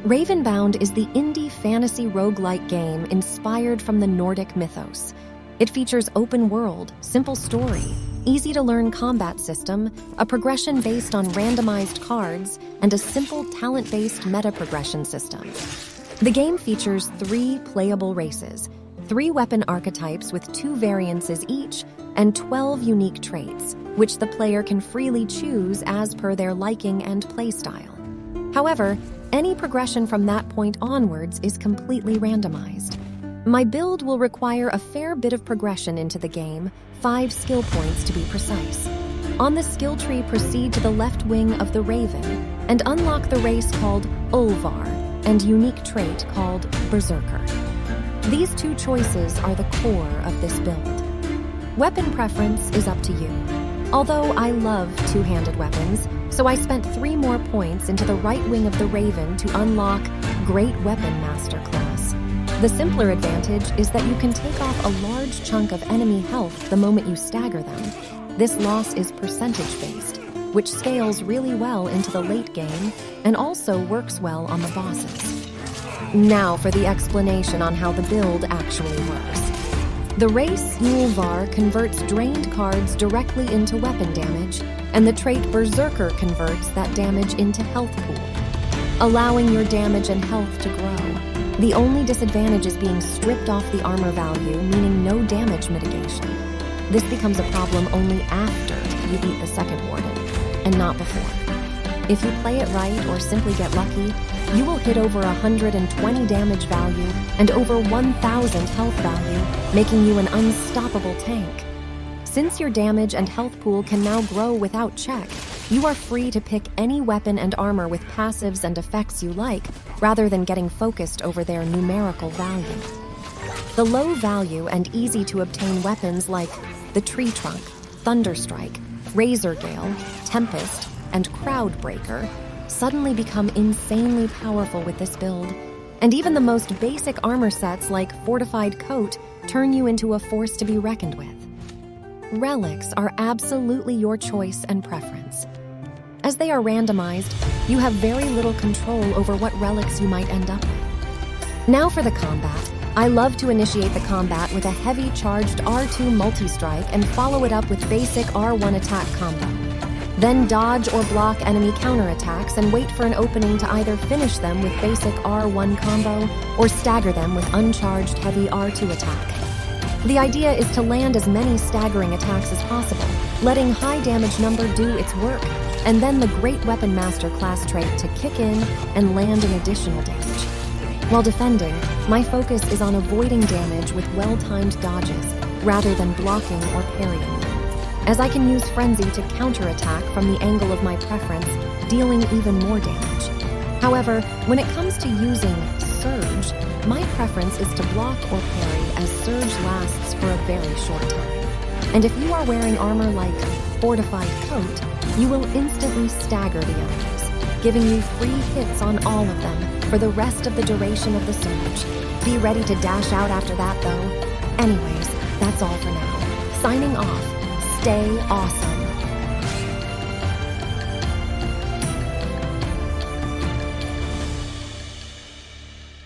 Ravenbound is the indie fantasy roguelite game inspired from the Nordic mythos. It features open world, simple story, easy-to-learn combat system, a progression based on randomized cards, and a simple talent-based meta-progression system. The game features 3 playable races, 3 weapon archetypes with 2 variances each, and 12 unique traits, which the player can freely choose as per their liking and playstyle. However, any progression from that point onwards is completely randomized. My build will require a fair bit of progression into the game, 5 skill points to be precise. On the skill tree, proceed to the left wing of the Raven and unlock the race called Ulvar and unique trait called Berserker. These 2 choices are the core of this build. Weapon preference is up to you. Although I love 2-handed weapons, so I spent 3 more points into the right wing of the Raven to unlock Great Weapon Master class. The simpler advantage is that you can take off a large chunk of enemy health the moment you stagger them. This loss is percentage-based, which scales really well into the late game and also works well on the bosses. Now for the explanation on how the build actually works. The race Ulvar converts drained cards directly into weapon damage, and the trait Berserker converts that damage into health pool, allowing your damage and health to grow. The only disadvantage is being stripped off the armor value, meaning no damage mitigation. This becomes a problem only after you beat the second warden, and not before. If you play it right or simply get lucky, you will hit over 120 damage value and over 1,000 health value, making you an unstoppable tank. Since your damage and health pool can now grow without check, you are free to pick any weapon and armor with passives and effects you like, rather than getting focused over their numerical value. The low value and easy to obtain weapons like the Tree Trunk, Thunderstrike, Razor Gale, Tempest, and Crowdbreaker suddenly become insanely powerful with this build, and even the most basic armor sets like Fortified Coat turn you into a force to be reckoned with. Relics are absolutely your choice and preference. As they are randomized, you have very little control over what relics you might end up with. Now for the combat. I love to initiate the combat with a heavy charged R2 multi-strike and follow it up with basic R1 attack combo. Then dodge or block enemy counterattacks and wait for an opening to either finish them with basic R1 combo or stagger them with uncharged heavy R2 attack. The idea is to land as many staggering attacks as possible, letting high damage number do its work, and then the Great Weapon Master class trait to kick in and land an additional damage. While defending, my focus is on avoiding damage with well-timed dodges rather than blocking or parrying, as I can use Frenzy to counterattack from the angle of my preference, dealing even more damage. However, when it comes to using Surge, my preference is to block or parry, as Surge lasts for a very short time. And if you are wearing armor like Fortified Coat, you will instantly stagger the enemies, giving you free hits on all of them for the rest of the duration of the Surge. Be ready to dash out after that though. Anyways, that's all for now. Signing off. Stay awesome.